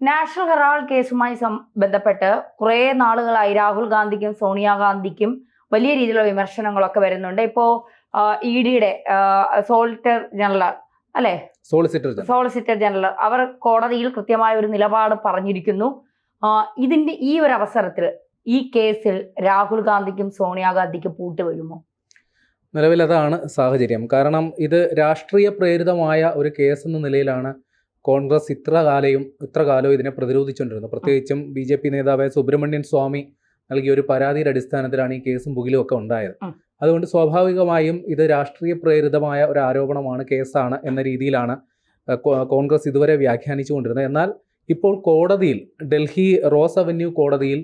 National Herald കേസുമായി ബന്ധപ്പെട്ട് കുറേ നാളുകളായി രാഹുൽ ഗാന്ധിക്കും സോണിയാഗാന്ധിക്കും വലിയ രീതിയിലുള്ള വിമർശനങ്ങളൊക്കെ വരുന്നുണ്ട്. ഇപ്പോ ഇഡിയുടെ സോളിസിറ്റർ ജനറൽ അല്ലെ സോളിസിറ്റർ ജനറൽ അവർ കോടതിയിൽ കൃത്യമായ ഒരു നിലപാട് പറഞ്ഞിരിക്കുന്നു. ഇതിന്റെ ഈ ഒരു അവസരത്തിൽ ഈ കേസിൽ രാഹുൽ ഗാന്ധിക്കും സോണിയാഗാന്ധിക്കും പൂട്ടുവരുമോ? നിലവിൽ അതാണ് സാഹചര്യം. കാരണം ഇത് രാഷ്ട്രീയ പ്രേരിതമായ ഒരു കേസ് എന്ന നിലയിലാണ് കോൺഗ്രസ് ഇത്ര കാലവും ഇതിനെ പ്രതിരോധിച്ചുകൊണ്ടിരുന്നത്. പ്രത്യേകിച്ചും BJP നേതാവായ സുബ്രഹ്മണ്യൻ സ്വാമി നൽകിയ ഒരു പരാതിയുടെ അടിസ്ഥാനത്തിലാണ് ഈ കേസും പുകിലും ഒക്കെ ഉണ്ടായത്. അതുകൊണ്ട് സ്വാഭാവികമായും ഇത് രാഷ്ട്രീയ പ്രേരിതമായ ഒരു ആരോപണമാണ്, കേസാണ് എന്ന രീതിയിലാണ് കോൺഗ്രസ് ഇതുവരെ വ്യാഖ്യാനിച്ചുകൊണ്ടിരുന്നത്. എന്നാൽ ഇപ്പോൾ കോടതിയിൽ, ഡൽഹി റോസ് അവന്യൂ കോടതിയിൽ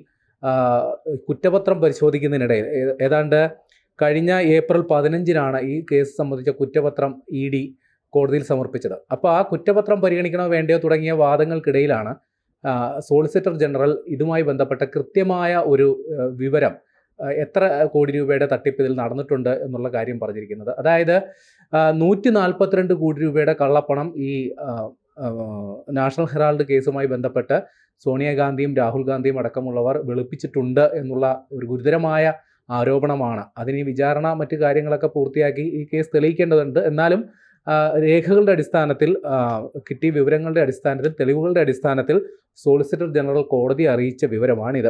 കുറ്റപത്രം പരിശോധിക്കുന്നതിനിടയിൽ ഏതാണ്ട് കഴിഞ്ഞ ഏപ്രിൽ 15-നാണ് ഈ കേസ് സംബന്ധിച്ച കുറ്റപത്രം ED കോടതിയിൽ സമർപ്പിച്ചത്. അപ്പോൾ ആ കുറ്റപത്രം പരിഗണിക്കണോ വേണ്ടയോ തുടങ്ങിയ വാദങ്ങൾക്കിടയിലാണ് സോളിസിറ്റർ ജനറൽ ഇതുമായി ബന്ധപ്പെട്ട കൃത്യമായ ഒരു വിവരം, എത്ര കോടി രൂപയുടെ തട്ടിപ്പ് ഇതിൽ നടന്നിട്ടുണ്ട് എന്നുള്ള കാര്യം പറഞ്ഞിരിക്കുന്നത്. അതായത് 142 കോടി രൂപയുടെ കള്ളപ്പണം ഈ നാഷണൽ ഹെറാൾഡ് കേസുമായി ബന്ധപ്പെട്ട് സോണിയാഗാന്ധിയും രാഹുൽ ഗാന്ധിയും അടക്കമുള്ളവർ വെളുപ്പിച്ചിട്ടുണ്ട് എന്നുള്ള ഒരു ഗുരുതരമായ ആരോപണമാണ്. അതിന് വിചാരണ മറ്റു കാര്യങ്ങളൊക്കെ പൂർത്തിയാക്കി ഈ കേസ് തെളിയിക്കേണ്ടതുണ്ട്. എന്നാലും രേഖകളുടെ അടിസ്ഥാനത്തിൽ, കിട്ടിയ വിവരങ്ങളുടെ അടിസ്ഥാനത്തിൽ, തെളിവുകളുടെ അടിസ്ഥാനത്തിൽ സോളിസിറ്റർ ജനറൽ കോടതി അറിയിച്ച വിവരമാണിത്.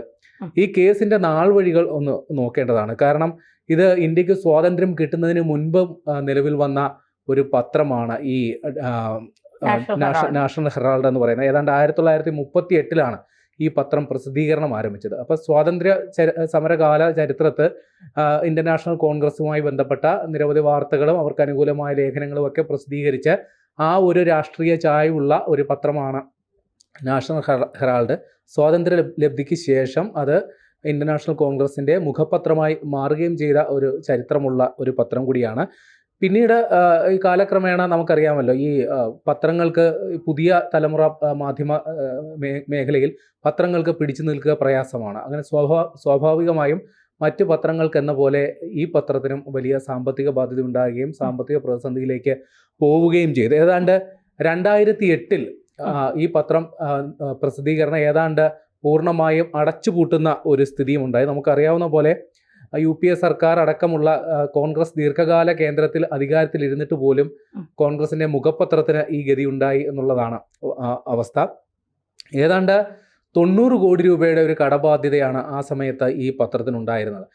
ഈ കേസിൻ്റെ നാൾ വഴികൾ ഒന്ന് നോക്കേണ്ടതാണ്. കാരണം ഇത് ഇന്ത്യക്ക് സ്വാതന്ത്ര്യം കിട്ടുന്നതിന് മുൻപ് നിലവിൽ വന്ന ഒരു പത്രമാണ് ഈ നാഷണൽ ഹെറാൾഡ് എന്ന് പറയുന്നത്. ഏതാണ്ട് 1938-ലാണ് ഈ പത്രം പ്രസിദ്ധീകരണം ആരംഭിച്ചത്. അപ്പോൾ സ്വാതന്ത്ര്യ സമരകാല ചരിത്രത്തിൽ ഇന്ത്യൻ നാഷണൽ കോൺഗ്രസുമായി ബന്ധപ്പെട്ട നിരവധി വാർത്തകളും അവർക്ക് അനുകൂലമായ ലേഖനങ്ങളും ഒക്കെ പ്രസിദ്ധീകരിച്ച് ആ ഒരു രാഷ്ട്രീയ ചായ്വുള്ള ഒരു പത്രമാണ് നാഷണൽ ഹെറാൾഡ്. സ്വാതന്ത്ര്യ ലബ്ധിക്ക് ശേഷം അത് ഇന്ത്യൻ നാഷണൽ കോൺഗ്രസിൻ്റെ മുഖപത്രമായി മാറുകയും ചെയ്ത ഒരു ചരിത്രമുള്ള ഒരു പത്രം കൂടിയാണ്. പിന്നീട് ഈ കാലക്രമേണ നമുക്കറിയാമല്ലോ, ഈ പത്രങ്ങൾക്ക്, പുതിയ തലമുറ മാധ്യമ മേഖലയിൽ പത്രങ്ങൾക്ക് പിടിച്ചു നിൽക്കുക പ്രയാസമാണ്. അങ്ങനെ സ്വാഭാവികമായും മറ്റ് പത്രങ്ങൾക്ക് എന്ന പോലെ ഈ പത്രത്തിനും വലിയ സാമ്പത്തിക ബാധ്യത ഉണ്ടാകുകയും സാമ്പത്തിക പ്രതിസന്ധിയിലേക്ക് പോവുകയും ചെയ്തു. ഏതാണ്ട് 2008-ൽ ഈ പത്രം പ്രസിദ്ധീകരണം ഏതാണ്ട് പൂർണ്ണമായും അടച്ചുപൂട്ടുന്ന ഒരു സ്ഥിതിയും ഉണ്ടായി. നമുക്കറിയാവുന്ന പോലെ UPA സർക്കാർ അടക്കമുള്ള കോൺഗ്രസ് ദീർഘകാല കേന്ദ്രത്തിൽ അധികാരത്തിലിരുന്നിട്ട് പോലും കോൺഗ്രസിൻ്റെ മുഖപത്രത്തിന് ഈ ഗതി ഉണ്ടായി എന്നുള്ളതാണ് അവസ്ഥ. ഏതാണ്ട് 90 കോടി രൂപയുടെ ഒരു കടബാധ്യതയാണ് ആ സമയത്ത് ഈ പത്രത്തിനുണ്ടായിരുന്നത്.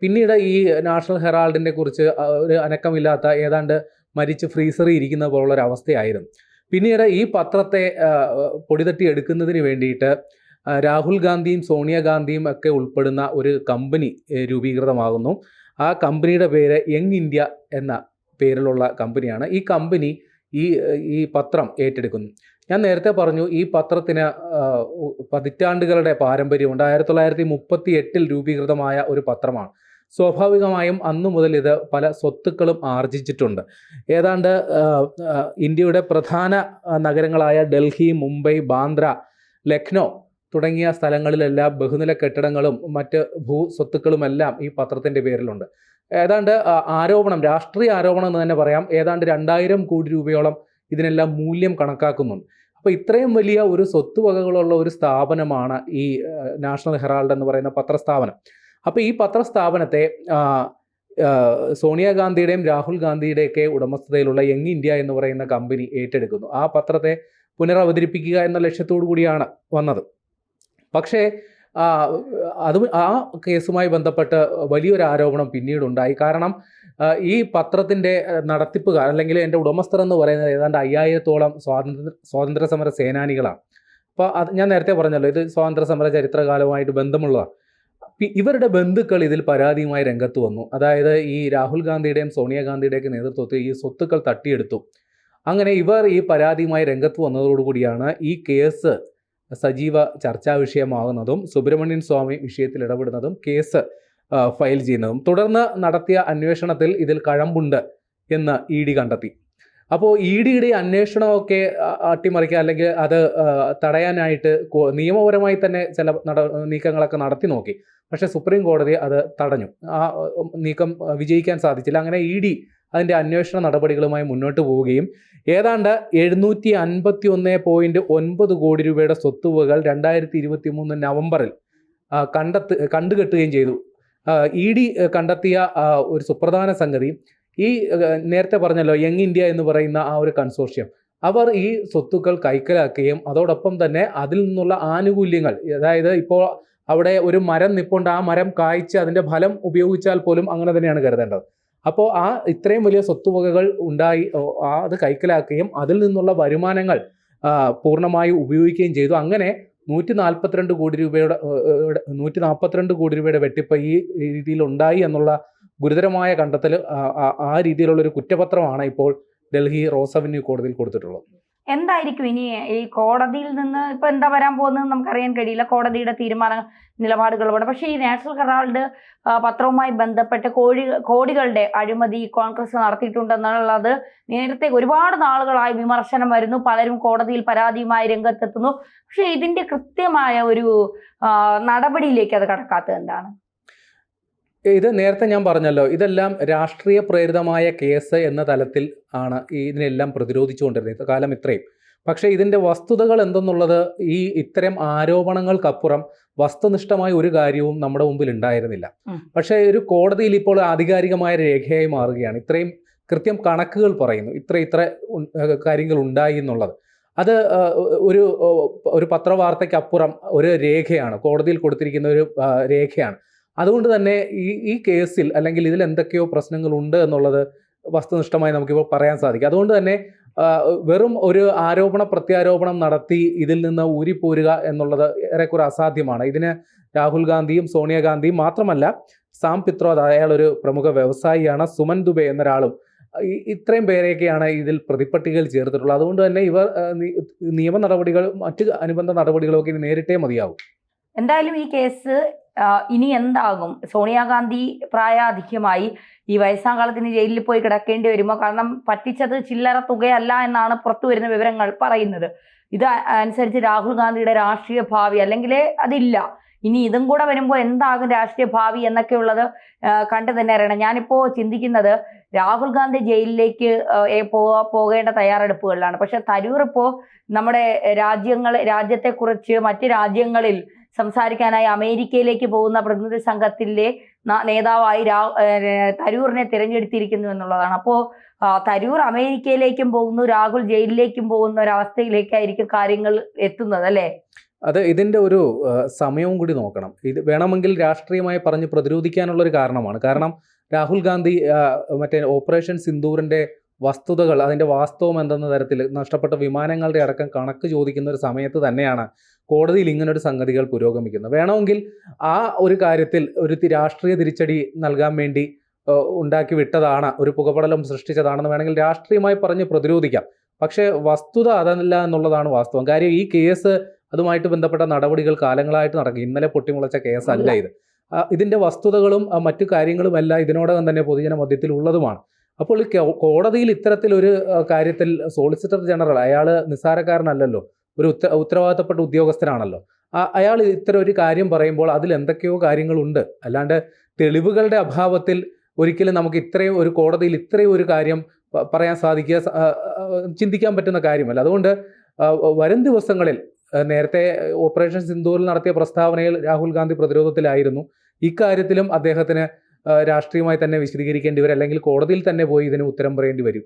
പിന്നീട് ഈ നാഷണൽ ഹെറാൾഡിനെ കുറിച്ച് ഒരു അനക്കമില്ലാത്ത, ഏതാണ്ട് മരിച്ച് ഫ്രീസറിൽ ഇരിക്കുന്ന പോലുള്ളൊരവസ്ഥയായിരുന്നു. പിന്നീട് ഈ പത്രത്തെ പൊടിതട്ടി എടുക്കുന്നതിന് വേണ്ടിയിട്ട് രാഹുൽ ഗാന്ധിയും സോണിയാഗാന്ധിയും ഒക്കെ ഉൾപ്പെടുന്ന ഒരു കമ്പനി രൂപീകൃതമാകുന്നു. ആ കമ്പനിയുടെ പേര് യങ് ഇന്ത്യ എന്ന പേരിലുള്ള കമ്പനിയാണ്. ഈ കമ്പനി ഈ പത്രം ഏറ്റെടുക്കുന്നു. ഞാൻ നേരത്തെ പറഞ്ഞു, ഈ പത്രത്തിന് പതിറ്റാണ്ടുകളുടെ പാരമ്പര്യമുണ്ട്. 1938-ൽ രൂപീകൃതമായ ഒരു പത്രമാണ്. സ്വാഭാവികമായും അന്നു മുതൽ ഇത് പല സ്വത്തുക്കളും ആർജിച്ചിട്ടുണ്ട്. ഏതാണ്ട് ഇന്ത്യയുടെ പ്രധാന നഗരങ്ങളായ ഡൽഹി, മുംബൈ, ബാന്ദ്ര, ലക്നൗ തുടങ്ങിയ സ്ഥലങ്ങളിലെല്ലാം ബഹുനില കെട്ടിടങ്ങളും മറ്റ് ഭൂസ്വത്തുക്കളുമെല്ലാം ഈ പത്രത്തിൻ്റെ പേരിലുണ്ട്. ഏതാണ്ട് രാഷ്ട്രീയ ആരോപണം എന്ന് തന്നെ പറയാം, ഏതാണ്ട് 2000 കോടി രൂപയോളം ഇതിനെല്ലാം മൂല്യം കണക്കാക്കുന്നുണ്ട്. അപ്പോൾ ഇത്രയും വലിയ ഒരു സ്വത്തുവകകളുള്ള ഒരു സ്ഥാപനമാണ് ഈ നാഷണൽ ഹെറാൾഡ് എന്ന് പറയുന്ന പത്രസ്ഥാപനം. അപ്പോൾ ഈ പത്രസ്ഥാപനത്തെ സോണിയാഗാന്ധിയുടെയും രാഹുൽ ഗാന്ധിയുടെയൊക്കെ ഉടമസ്ഥതയിലുള്ള യങ് ഇന്ത്യ എന്ന് പറയുന്ന കമ്പനി ഏറ്റെടുക്കുന്നു. ആ പത്രത്തെ പുനരവതരിപ്പിക്കുക എന്ന ലക്ഷ്യത്തോടു കൂടിയാണ് വന്നത്. പക്ഷേ ആ കേസുമായി ബന്ധപ്പെട്ട് വലിയൊരു ആരോപണം പിന്നീടുണ്ടായി. കാരണം ഈ പത്രത്തിൻ്റെ നടത്തിപ്പുകാർ, അല്ലെങ്കിൽ എൻ്റെ ഉടമസ്ഥർ എന്ന് പറയുന്നത് ഏതാണ്ട് 5000-ഓളം സ്വാതന്ത്ര്യ സമര സേനാനികളാണ്. അപ്പോൾ ഞാൻ നേരത്തെ പറഞ്ഞല്ലോ, ഇത് സ്വാതന്ത്ര്യ സമര ചരിത്രകാലവുമായിട്ട് ബന്ധമുള്ളതാണ്. ഇവരുടെ ബന്ധുക്കൾ ഇതിൽ പരാതിയുമായി രംഗത്ത് വന്നു. അതായത് ഈ രാഹുൽ ഗാന്ധിയുടെയും സോണിയാഗാന്ധിയുടെയൊക്കെ നേതൃത്വത്തിൽ ഈ സ്വത്തുക്കൾ തട്ടിയെടുത്തു. അങ്ങനെ ഇവർ ഈ പരാതിയുമായി രംഗത്ത് വന്നതോടുകൂടിയാണ് ഈ കേസ് സജീവ ചർച്ചാ വിഷയമാകുന്നതും സുബ്രഹ്മണ്യൻ സ്വാമി വിഷയത്തിൽ ഇടപെടുന്നതും കേസ് ഫയൽ ചെയ്യുന്നതും. തുടർന്ന് നടത്തിയ അന്വേഷണത്തിൽ ഇതിൽ കഴമ്പുണ്ട് എന്ന് ED കണ്ടെത്തി. അപ്പോൾ EDയുടെ അന്വേഷണമൊക്കെ അട്ടിമറിക്കുക, അല്ലെങ്കിൽ അത് തടയാനായിട്ട് നിയമപരമായി തന്നെ ചില നീക്കങ്ങളൊക്കെ നടത്തി നോക്കി. പക്ഷേ സുപ്രീം കോടതി അത് തടഞ്ഞു. ആ നീക്കം വിജയിക്കാൻ സാധിച്ചില്ല. അങ്ങനെ ED അതിൻ്റെ അന്വേഷണ നടപടികളുമായി മുന്നോട്ട് പോവുകയും ഏതാണ്ട് 751.9 കോടി രൂപയുടെ സ്വത്തുവകൾ 2023 നവംബറിൽ കണ്ടുകെട്ടുകയും ചെയ്തു. ED കണ്ടെത്തിയ ഒരു സുപ്രധാന സംഗതി, ഈ നേരത്തെ പറഞ്ഞല്ലോ യങ് ഇന്ത്യ എന്ന് പറയുന്ന ആ ഒരു കൺസോർഷ്യം, അവർ ഈ സ്വത്തുക്കൾ കൈക്കലാക്കുകയും അതോടൊപ്പം തന്നെ അതിൽ നിന്നുള്ള ആനുകൂല്യങ്ങൾ, അതായത് ഇപ്പോൾ അവിടെ ഒരു മരം നിപ്പുണ്ട്, ആ മരം കായ്ച്ച് അതിൻ്റെ ഫലം ഉപയോഗിച്ചാൽ പോലും അങ്ങനെ തന്നെയാണ് കരുതേണ്ടത്. അപ്പോൾ ഇത്രയും വലിയ സ്വത്തുവകകൾ ഉണ്ടായി അത് കൈക്കലാക്കുകയും അതിൽ നിന്നുള്ള വരുമാനങ്ങൾ പൂർണ്ണമായി ഉപയോഗിക്കുകയും ചെയ്തു. അങ്ങനെ 142 കോടി രൂപയുടെ വെട്ടിപ്പ് ഈ രീതിയിൽ ഉണ്ടായി എന്നുള്ള ഗുരുതരമായ കണ്ടെത്തൽ, ആ രീതിയിലുള്ളൊരു കുറ്റപത്രമാണ് ഇപ്പോൾ ഡൽഹി റോസ് അവന്യൂ കോടതിയിൽ കൊടുത്തിട്ടുള്ളത്. എന്തായിരിക്കും ഇനി ഈ കോടതിയിൽ നിന്ന് ഇപ്പൊ എന്താ വരാൻ പോകുന്നത് നമുക്കറിയാൻ കഴിയില്ല, കോടതിയുടെ തീരുമാന നിലപാടുകളോടെ. പക്ഷേ ഈ നാഷണൽ ഹെറാൾഡ് പത്രവുമായി ബന്ധപ്പെട്ട് കോടികളുടെ അഴിമതി കോൺഗ്രസ് നടത്തിയിട്ടുണ്ടെന്നുള്ളത് നേരത്തെ ഒരുപാട് നാളുകളായി വിമർശനം വരുന്നു. പലരും കോടതിയിൽ പരാതിയുമായി രംഗത്തെത്തുന്നു. പക്ഷെ ഇതിന്റെ കൃത്യമായ ഒരു നടപടിയിലേക്ക് അത് കടക്കാത്തത് എന്താണ്? ഇത് നേരത്തെ ഞാൻ പറഞ്ഞല്ലോ, ഇതെല്ലാം രാഷ്ട്രീയ പ്രേരിതമായ കേസ് എന്ന തലത്തിൽ ആണ് ഇതിനെല്ലാം പ്രതിരോധിച്ചുകൊണ്ടിരുന്നത് കാലം ഇത്രയും. പക്ഷേ ഇതിൻ്റെ വസ്തുതകൾ എന്തെന്നുള്ളത്, ഇത്തരം ആരോപണങ്ങൾക്കപ്പുറം വസ്തുനിഷ്ഠമായ ഒരു കാര്യവും നമ്മുടെ മുമ്പിൽ ഉണ്ടായിരുന്നില്ല. പക്ഷേ ഒരു കോടതിയിൽ ഇപ്പോൾ ആധികാരികമായ രേഖയായി മാറുകയാണ്. ഇത്രയും കൃത്യം കണക്കുകൾ പറയുന്നു, ഇത്ര കാര്യങ്ങൾ ഉണ്ടായി എന്നുള്ളത്. അത് ഒരു പത്രവാർത്തയ്ക്കപ്പുറം ഒരു രേഖയാണ്, കോടതിയിൽ കൊടുത്തിരിക്കുന്ന ഒരു രേഖയാണ്. അതുകൊണ്ട് തന്നെ ഈ കേസിൽ അല്ലെങ്കിൽ ഇതിൽ എന്തൊക്കെയോ പ്രശ്നങ്ങളുണ്ട് എന്നുള്ളത് വസ്തുനിഷ്ഠമായി നമുക്കിപ്പോൾ പറയാൻ സാധിക്കും. അതുകൊണ്ട് തന്നെ വെറും ഒരു പ്രത്യാരോപണം നടത്തി ഇതിൽ നിന്ന് ഊരിപ്പോരുക എന്നുള്ളത് ഏറെക്കുറെ അസാധ്യമാണ്. ഇതിന് രാഹുൽ ഗാന്ധിയും സോണിയാഗാന്ധിയും മാത്രമല്ല, സാം പിത്രോദ, അയാളൊരു പ്രമുഖ വ്യവസായിയാണ്, സുമൻ ദുബെ എന്നൊരാളും, ഇത്രയും പേരെയൊക്കെയാണ് ഇതിൽ പ്രതിപ്പട്ടികയിൽ ചേർത്തിട്ടുള്ളത്. അതുകൊണ്ട് തന്നെ ഇവർ നിയമ നടപടികൾ മറ്റ് അനുബന്ധ നടപടികളൊക്കെ ഇനി നേരിട്ടേ മതിയാവും. എന്തായാലും ഈ കേസ് ഇനി എന്താകും? സോണിയാഗാന്ധി പ്രായാധിക്യമായി, ഈ വയസ്സാം കാലത്തിന് ജയിലിൽ പോയി കിടക്കേണ്ടി വരുമോ? കാരണം പറ്റിച്ചത് ചില്ലറ തുകയല്ല എന്നാണ് പുറത്തു വരുന്ന വിവരങ്ങൾ പറയുന്നത്. ഇത് അനുസരിച്ച് രാഹുൽ ഗാന്ധിയുടെ രാഷ്ട്രീയ ഭാവി, അല്ലെങ്കിൽ അതില്ല, ഇനി ഇതും കൂടെ വരുമ്പോൾ എന്താകും രാഷ്ട്രീയ ഭാവി എന്നൊക്കെയുള്ളത് കണ്ടു തന്നെ അറിയണം. ഞാനിപ്പോൾ ചിന്തിക്കുന്നത്, രാഹുൽ ഗാന്ധി ജയിലിലേക്ക് പോകേണ്ട തയ്യാറെടുപ്പുകളിലാണ്. പക്ഷെ തരൂർ ഇപ്പോൾ നമ്മുടെ രാജ്യത്തെക്കുറിച്ച് മറ്റ് രാജ്യങ്ങളിൽ സംസാരിക്കാനായി അമേരിക്കയിലേക്ക് പോകുന്ന പ്രതിനിധി സംഘത്തിലെ നേതാവായി തരൂറിനെ തിരഞ്ഞെടുത്തിരിക്കുന്നു എന്നുള്ളതാണ്. അപ്പോൾ തരൂർ അമേരിക്കയിലേക്കും പോകുന്നു, രാഹുൽ ജയിലിലേക്കും പോകുന്ന ഒരവസ്ഥയിലേക്കായിരിക്കും കാര്യങ്ങൾ എത്തുന്നത്, അല്ലേ? ഇതിൻ്റെ ഒരു സമയവും കൂടി നോക്കണം. ഇത് വേണമെങ്കിൽ രാഷ്ട്രീയമായി പറഞ്ഞ് പ്രതിരോധിക്കാനുള്ള ഒരു കാരണമാണ്. കാരണം രാഹുൽ ഗാന്ധി മറ്റേ ഓപ്പറേഷൻ സിന്ദൂറിൻ്റെ വസ്തുതകൾ, അതിൻ്റെ വാസ്തവം എന്തെന്ന തരത്തിൽ നഷ്ടപ്പെട്ട വിമാനങ്ങളുടെ അടക്കം കണക്ക് ചോദിക്കുന്ന ഒരു സമയത്ത് തന്നെയാണ് കോടതിയിൽ ഇങ്ങനൊരു സംഗതികൾ പുരോഗമിക്കുന്നത്. വേണമെങ്കിൽ ആ ഒരു കാര്യത്തിൽ ഒരു രാഷ്ട്രീയ തിരിച്ചടി നൽകാൻ വേണ്ടി ഉണ്ടാക്കി വിട്ടതാണ്, ഒരു പുകപടലം സൃഷ്ടിച്ചതാണെന്ന് വേണമെങ്കിൽ രാഷ്ട്രീയമായി പറഞ്ഞ് പ്രതിരോധിക്കാം. പക്ഷേ വസ്തുത അതല്ല എന്നുള്ളതാണ് വാസ്തവം. കാര്യം ഈ കേസ്, അതുമായിട്ട് ബന്ധപ്പെട്ട നടപടികൾ കാലങ്ങളായിട്ട് നടക്കും. ഇന്നലെ പൊട്ടിമുളച്ച കേസല്ല ഇത്. ഇതിൻ്റെ വസ്തുതകളും മറ്റു കാര്യങ്ങളുമെല്ലാം ഇതിനോടകം തന്നെ പൊതുജന മധ്യത്തിൽ ഉള്ളതുമാണ്. അപ്പോൾ ഈ കോടതിയിൽ ഇത്തരത്തിലൊരു കാര്യത്തിൽ സോളിസിറ്റർ ജനറൽ, അയാൾ നിസ്സാരക്കാരനല്ലല്ലോ, ഒരു ഉത്തരവാദിത്തപ്പെട്ട ഉദ്യോഗസ്ഥനാണല്ലോ. അയാൾ ഇത്തരം ഒരു കാര്യം പറയുമ്പോൾ അതിൽ എന്തൊക്കെയോ കാര്യങ്ങളുണ്ട്. അല്ലാണ്ട് തെളിവുകളുടെ അഭാവത്തിൽ ഒരിക്കലും നമുക്ക് ഒരു കോടതിയിൽ ഇത്രയും ഒരു കാര്യം പറയാൻ സാധിക്കുക, ചിന്തിക്കാൻ പറ്റുന്ന കാര്യമല്ല. അതുകൊണ്ട് വരും ദിവസങ്ങളിൽ, നേരത്തെ ഓപ്പറേഷൻ സിന്ദൂറിൽ നടത്തിയ പ്രസ്താവനയിൽ രാഹുൽ ഗാന്ധി പ്രതിരോധത്തിലായിരുന്നു. ഇക്കാര്യത്തിലും അദ്ദേഹത്തിന് രാഷ്ട്രീയമായി തന്നെ വിശദീകരിക്കേണ്ടി വരും, അല്ലെങ്കിൽ കോടതിയിൽ തന്നെ പോയി ഇതിന് ഉത്തരം പറയേണ്ടി വരും.